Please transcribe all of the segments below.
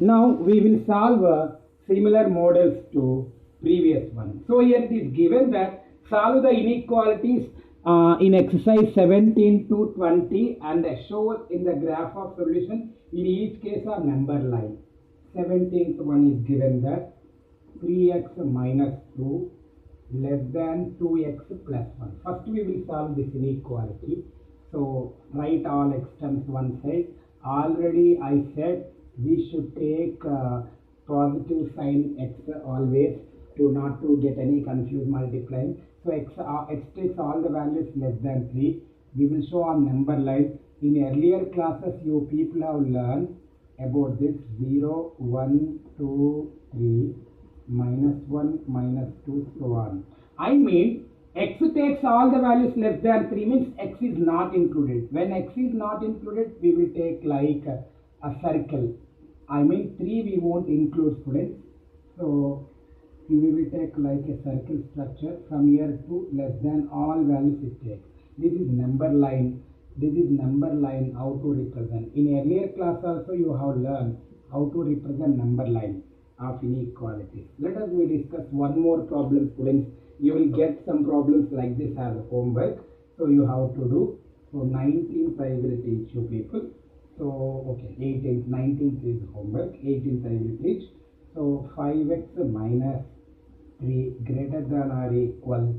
Now we will solve similar models to previous one. So here it is given that solve the inequalities in exercise 17 to 20 and show in the graph of solution in each case a number line. 17th one is given that 3x minus 2 less than 2x plus 1. First we will solve this inequality. So write all extremes one side. Already I said we should take positive sign x always to not to get any confused multiplying. So x takes all the values less than 3. We will show on number line. In earlier classes you people have learned about this 0, 1, 2, 3, minus 1, minus 2, so on. I mean x takes all the values less than 3 means x is not included. When x is not included we will take like a circle. I mean 3 we won't include, students. So we will take like a circle structure from here to less than all values it takes. This is number line. This is number line how to represent. In earlier class also you have learned how to represent number line of inequalities. Let us we discuss one more problem, students. You will get some problems like this as homework. So you have to do. So 19th I will teach you people. So okay, 18th, 19th is homework. 18th I will teach. So 5x minus 3 greater than or equal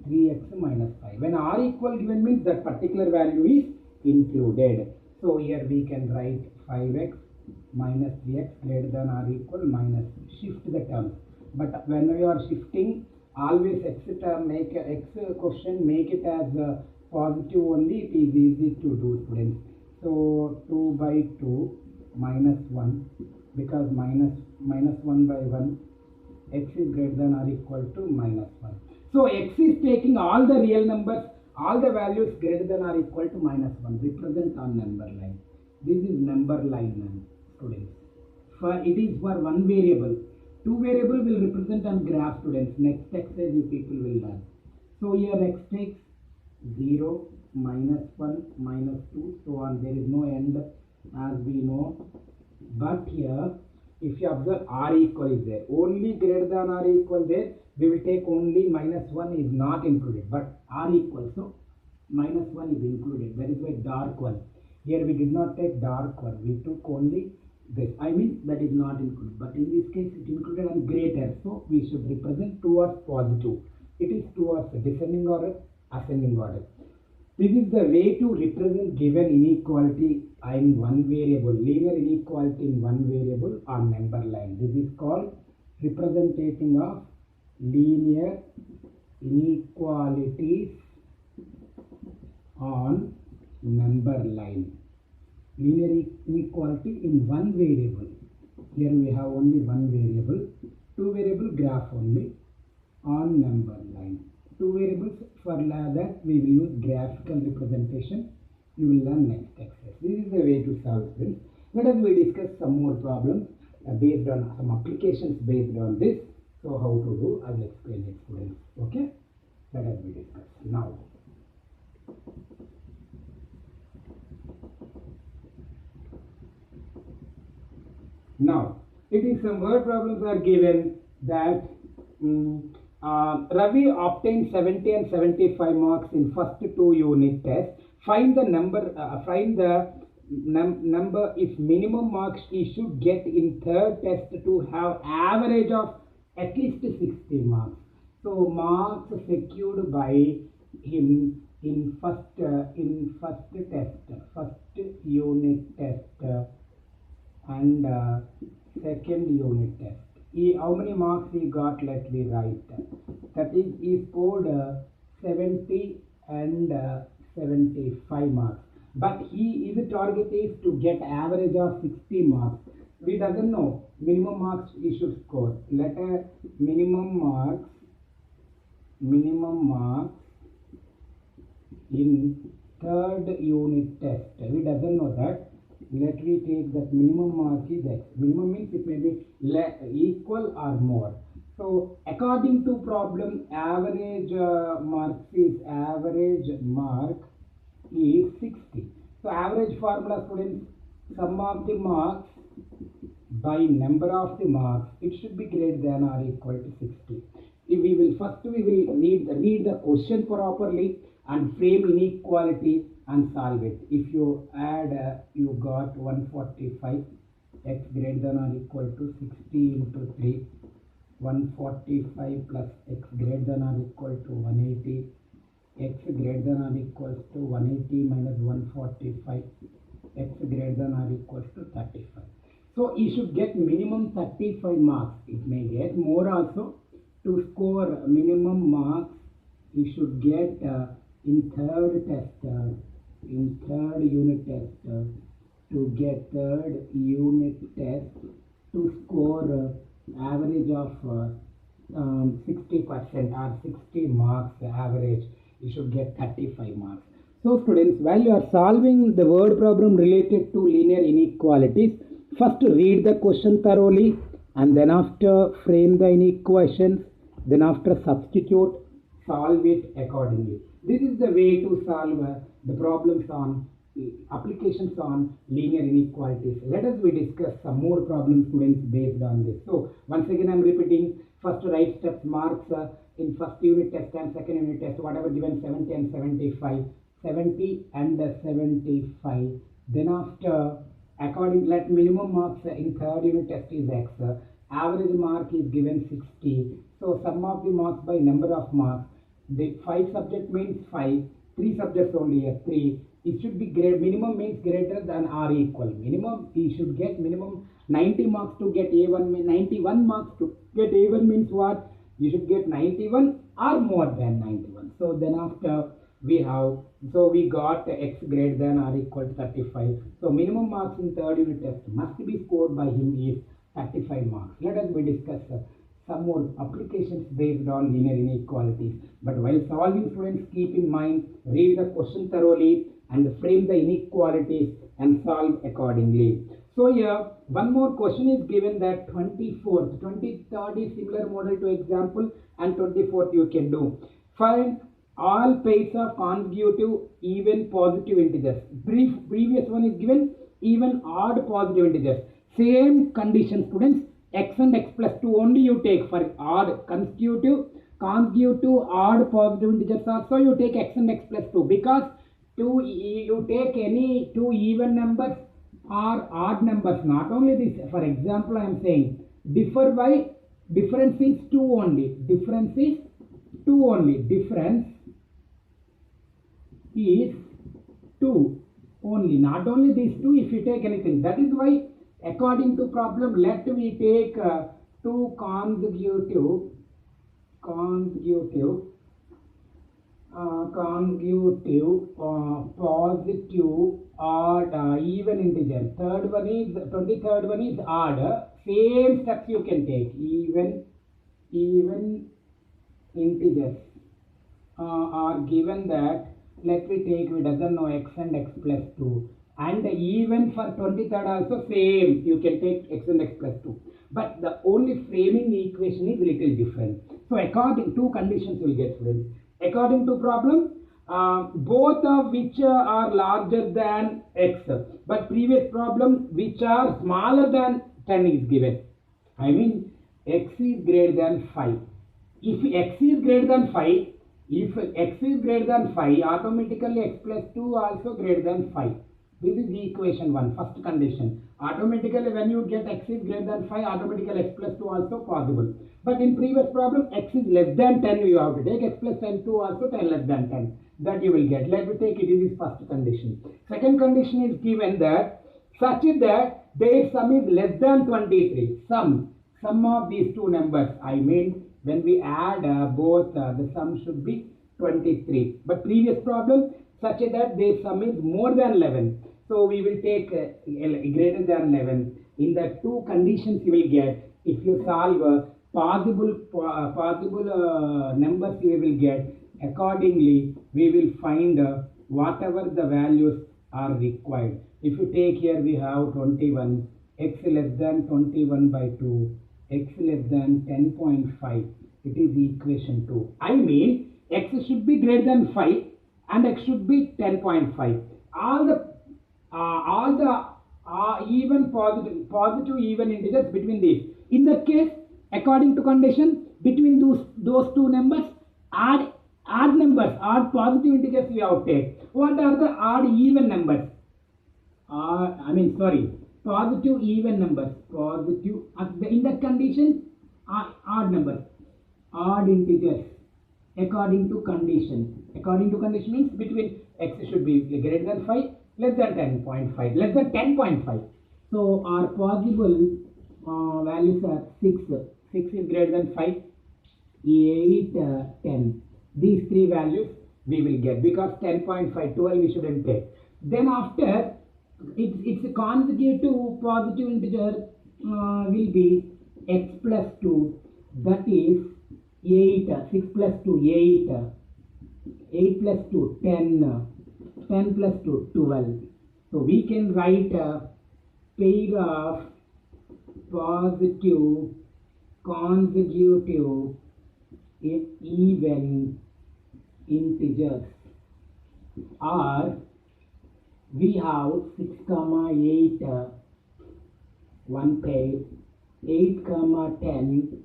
3x minus 5. When r equal given means that particular value is included. So here we can write 5x minus 3x greater than or equal minus, shift the terms. But when you are shifting, always x term, make x question, make it as positive only. It is easy to do, students. So 2 by 2 minus 1, because minus 1 by 1, x is greater than or equal to minus 1. So x is taking all the real numbers, all the values greater than or equal to minus 1, represent on number line. This is number line, students. For it is for one variable. Two variable will represent on graph, students. Next exercise you people will learn. So here x takes 0, minus 1, minus 2, so on. There is no end as we know. But here, if you observe r equal is there. Only greater than or equal there. We will take only minus 1 is not included. But r equal. So minus 1 is included. That is why dark one. Here we did not take dark one. We took only this. I mean that is not included. But in this case it included on greater. So we should represent towards positive. It is towards descending order, ascending order. This is the way to represent given inequality in one variable, linear inequality in one variable on number line. This is called representing of linear inequalities on number line. Linear inequality in one variable. Here we have only one variable, two variable graph only on number line. Two variables, for that we will use graphical representation. You will learn next exercise. This is the way to solve this. Let us we discuss some more problems based on some applications based on this. So how to do, I will explain it, students. Okay? Let us we discuss now. Now, it is some word problems are given that Ravi obtained 70 and 75 marks in first two unit tests. Find the number. Number if minimum marks he should get in third test to have average of at least 60 marks. So marks secured by him in first unit test and second unit test. How many marks he got? Let me write. That is, he scored 70 and 75 marks. But his target is to get average of 60 marks. We doesn't know minimum marks he should score. Let a minimum marks in third unit test. We doesn't know that. Let me take that minimum mark is x. Minimum means it may be equal or more. So according to problem, average mark is 60. So average formula, students, sum of the marks by number of the marks, it should be greater than or equal to 60. If we will first we will read the question properly and frame inequality and solve it. If you add, you got 145, x greater than or equal to 60 into 3, 145 plus x greater than or equal to 180, x greater than or equals to 180 minus 145, x greater than or equals to 35. So you should get minimum 35 marks. It may get more also. To score minimum marks, you should get in third unit test, to get third unit test, to score average of 60% or 60 marks average, you should get 35 marks. So students, while you are solving the word problem related to linear inequalities, first read the question thoroughly and then after frame the inequations, then after substitute, solve it accordingly. This is the way to solve the problems on applications on linear inequalities. Let us discuss some more problems, students, based on this. So once again I am repeating, first write steps, marks in first unit test and second unit test, whatever given 70 and 75, 70 and 75. Then after, according, let minimum marks in third unit test is x, average mark is given 60. So sum of the marks by number of marks. The 5 subject means 5, 3 subjects only here, 3. It should be minimum means greater than or equal. Minimum, you should get minimum 90 marks to get A1, 91 marks to get A1 means what? You should get 91 or more than 91. So then after we got x greater than or equal to 35. So minimum marks in third unit test must be scored by him is 35 marks. Let us discuss some more applications based on linear inequalities. But while solving, students, keep in mind, read the question thoroughly and frame the inequalities and solve accordingly. So here one more question is given that 24th, 23rd is similar model to example and 24th you can do. Find all pairs of consecutive even positive integers. Previous one is given even odd positive integers. Same condition, students, x and x plus 2 only you take for odd consecutive odd positive integers also you take x and x plus 2, because you take any two even numbers or odd numbers, not only this. For example, I am saying differ by difference is 2 only, difference is 2 only, difference is 2 only, not only these two. If you take anything, that is why according to problem, let me take two consecutive positive odd even integer. 23rd one is odd. Same steps you can take. Even integers are given that, let me take, we doesn't know x and x plus 2. And even for 23rd also same, you can take x and x plus 2. But the only framing equation is little different. So according to conditions will get, students. According to problem, both of which are larger than x. But previous problem, which are smaller than 10 is given. I mean, x is greater than 5. If x is greater than 5, automatically x plus 2 also greater than 5. This is the equation 1, first condition. Automatically when you get x is greater than 5, automatically x plus 2 also possible. But in previous problem, x is less than 10, you have to take x plus 10 2 also 10 less than 10. That you will get. Let me take it is first condition. Second condition is given that such that their sum is less than 23. Sum of these two numbers, I mean when we add both, the sum should be 23. But previous problem, such that their sum is more than 11. So we will take greater than 11. In the two conditions you will get, if you solve possible numbers you will get, accordingly we will find whatever the values are required. If you take here, we have 21, x less than 21 by 2, x less than 10.5. It is equation 2. I mean, x should be greater than 5 and x should be 10.5. All even positive even integers between these. In that case, according to condition, between those two numbers, odd numbers, odd positive integers we have to take. What are the odd even numbers? Positive even numbers. Positive in that condition, odd numbers, odd integers. According to condition. According to condition means between x should be greater than 5, less than 10.5, less than 10.5. So our possible values are 6. 6 is greater than 5, 8, 10. These three values we will get because 10.5, 12 we shouldn't take. Then after it's a consecutive positive integer will be x plus 2, that is 8, 6 plus 2, 8, 8 plus 2, 10, 10 plus 2, 12. So we can write a pair of positive consecutive even integers, or we have 6 comma 8 one pair, 8 comma 10,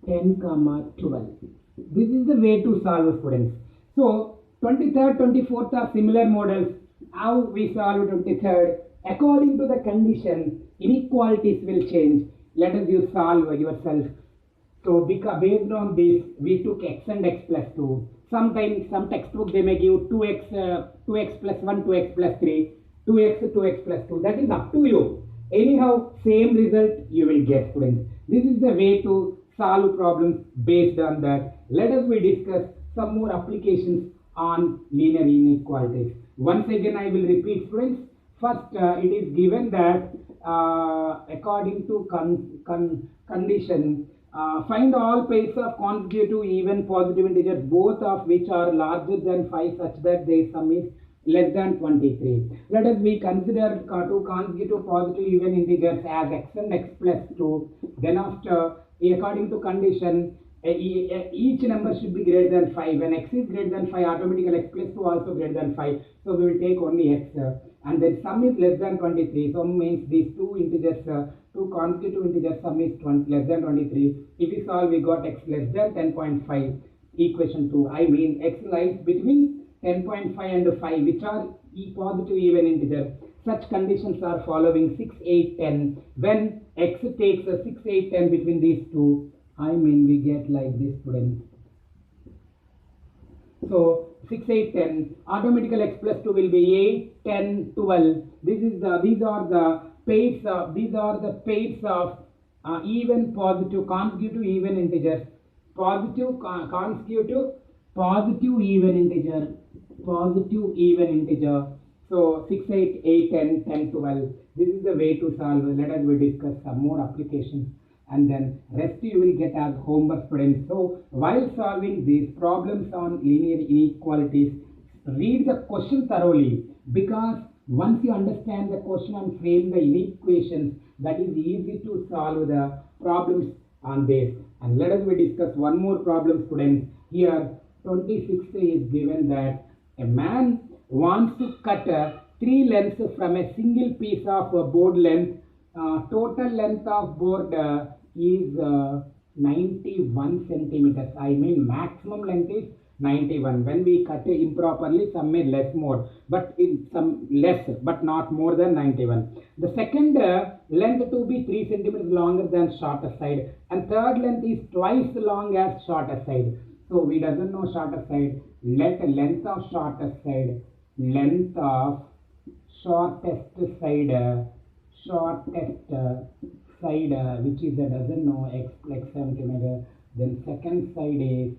10 comma 12. This is the way to solve, students. So 23rd, 24th are similar models. How we solve 23rd? According to the condition, inequalities will change. Let us you solve yourself. So based on this, we took x and x plus 2. Sometimes some textbook they may give 2x plus 1, 2x plus 3, 2x plus 2. That is up to you. Anyhow, same result you will get, students. This is the way to solve problems based on that. Let us discuss some more applications on linear inequalities. Once again, I will repeat, students. First, it is given that according to condition, find all pairs of consecutive even positive integers, both of which are larger than 5, such that their sum is less than 23. Let us consider two consecutive positive even integers as x and x plus 2. Then after, according to condition, each number should be greater than 5. When x is greater than 5, automatically x plus 2 also greater than 5. So we will take only x. And then sum is less than 23. So means these two integers, two consecutive integers, sum is less than 23. If we solve, we got x less than 10.5. Equation 2. I mean x lies between 10.5 and 5, which are positive even integers. Such conditions are following 6, 8, 10. When x takes a 6, 8, 10 between these two, I mean we get like this, students. So 6, 8, 10, automatically x plus 2 will be 8, 10, 12. These are the pairs of even positive consecutive even integers. Positive consecutive positive even integer. So 6, 8, 8, 10, 10, 12. This is the way to solve. Let us discuss some more applications, and then rest you will get as homework, students. So while solving these problems on linear inequalities, read the question thoroughly, because once you understand the question and frame the inequations, that is easy to solve the problems on this. And let us discuss one more problem, students. Here 26 is given that a man wants to cut 3 lengths from a single piece of board length. Total length of board is 91 centimeters. I mean maximum length is 91. When we cut improperly, some may less more, but in some less, but not more than 91. The second length to be 3 centimeters longer than shorter side, and third length is twice long as shorter side. So we doesn't know shorter side. Let length of shortest side, length of shortest side, which is doesn't know x plus centimeter. Then second side is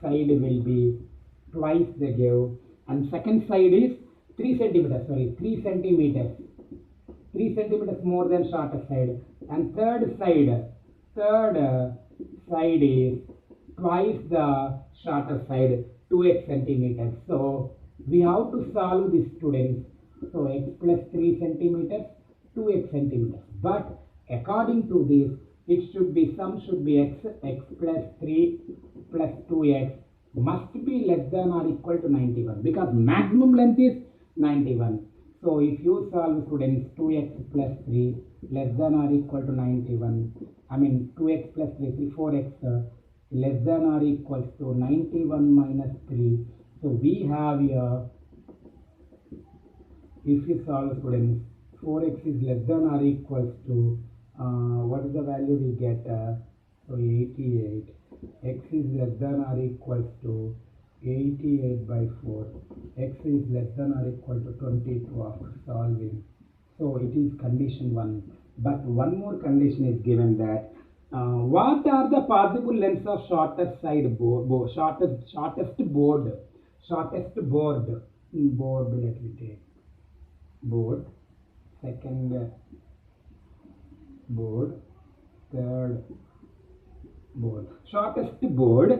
side will be twice the give, and second side is 3 centimeters. 3 centimeters. 3 centimeters more than shorter side, and third side is twice the shorter side, 2x centimeters. So we have to solve this, students. So x plus 3 centimeters, 2x centimeters. But according to this, it should be sum should be x plus 3 plus 2x must be less than or equal to 91, because maximum length is 91. So if you solve, students, 2x plus 3 less than or equal to 91, I mean 2x plus 3, 4x less than or equals to 91 minus 3. So we have here, if you solve, students, 4x is less than or equals to, what is the value we get? So 88. X is less than or equals to 88 by 4. X is less than or equal to 22 after solving. So it is condition 1. But one more condition is given, that what are the possible lengths of shortest side board, shortest board, let me take board, second board, third board. Shortest board,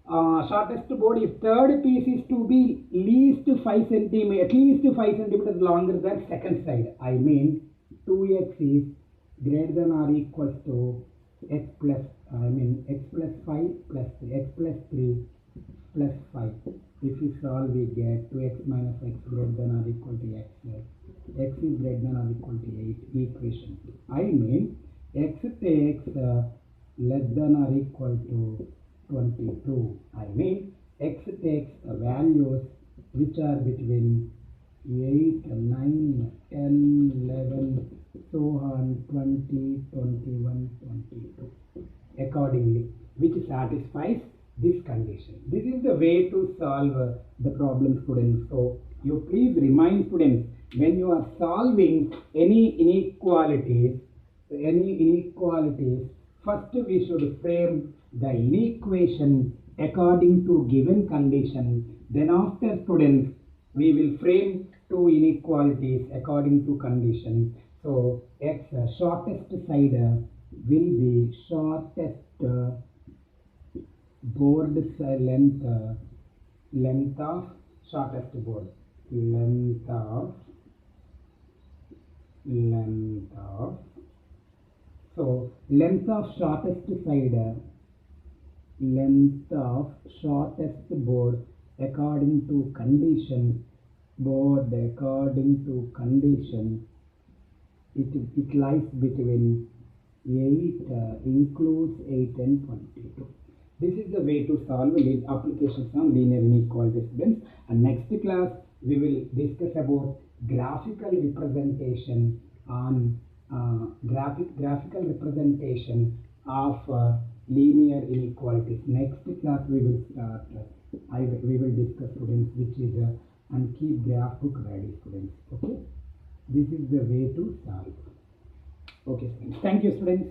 if third piece is to be least 5 centimeters, at least 5 centimeters longer than second side, I mean 2x is greater than or equals to x plus 5 plus 3, x plus 3 plus 5. If you solve, we get 2x minus x greater than or equal to x. X is greater than or equal to 8. Equation, I mean x takes less than or equal to 22. I mean x takes values which are between 8, 9, 10, 11, so on 20, 21, 22 accordingly, which satisfies this condition. This is the way to solve the problem, students. So you please remind, students, when you are solving any inequalities, first we should frame the inequation according to given condition. Then after, students, we will frame two inequalities according to condition. So x shortest side will be shortest board length of shortest board, length of so length of shortest side, length of shortest board according to condition, it lies between 8, includes 8 and 22. This is the way to solve applications on linear inequality, students. And next class we will discuss about graphical representation on graphical representation of linear inequalities. Next class we will start. We will discuss, students, which is and keep graph book ready, students. Okay, this is the way to solve. Okay, students. Thank you, students.